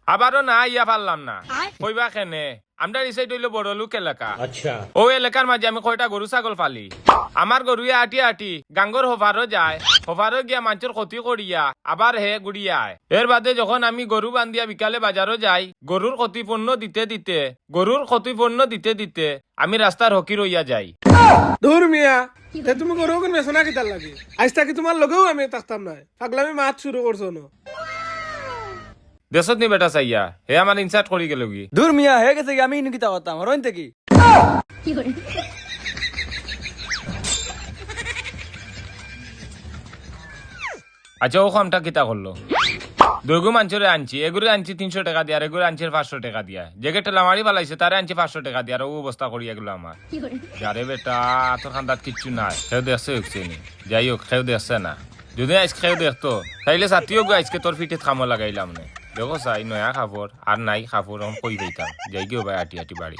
আবারও না ইয়া পারলাম না কইবা কেনে আমরা এই সাইড হইলো বড় লোক এলাকা। আচ্ছা ও এলাকার মাঝে আমি কয়টা গরু ছাগল পালি। আমার গরুয়ে আটি আটি গাঙ্গর হোফারও যায়, হোফারও গিয়া মানুষের ক্ষতি করিয়া আবার হে গুড়িয়া আয়। এর বাদে যখন আমি গরু বান্ধিয়া বিকালে বাজারও যাই, গরুর ক্ষতিপূর্ণ দিতে দিতে আমি রাস্তার হকি রইয়া যাই। দূর মিয়া তে তুমি গরু কোন মেসনা কিতার লাগে আজ তাকি তোমার লগেও আমি থাকতাম না পাগলামি মাত শুরু করছো না। দেশত নি বেটা চাইয়া হে আমার ইনসার্ট করি গেল কি। দূর মিয়া হয়ে গেছে কি আমি নিকিতা করতাম রইন থেকে আচ্ছা ও কামটা কিতা করলো? দুর্গু মাঞ্চরে আনছি, এগুলো আনছি 300 টাকা দিয়া, আর এগুলো আনছি 500 টাকা দিয়া। যে টেলা মারি পালাইছে তারে আনছি 500 টাকা দিয়া, আর ও অবস্থা করি এগুলো আমার। আরে বেটা তোর খান্দাত কিচ্ছু নাই, খেয়ে দেখছে হচ্ছে নি। যাই হোক খেয়ে দেখছে না, যদি আজ খেয়ে দেখতো তাইলে সাথীও গো আজকে তোর পিঠে খামো লাগাইলাম না। দেখো চাই নয়া খাবর আর নাই খাবর কই পাইতাম যাই গিয়ে ভাই আটি আটি বাড়ি।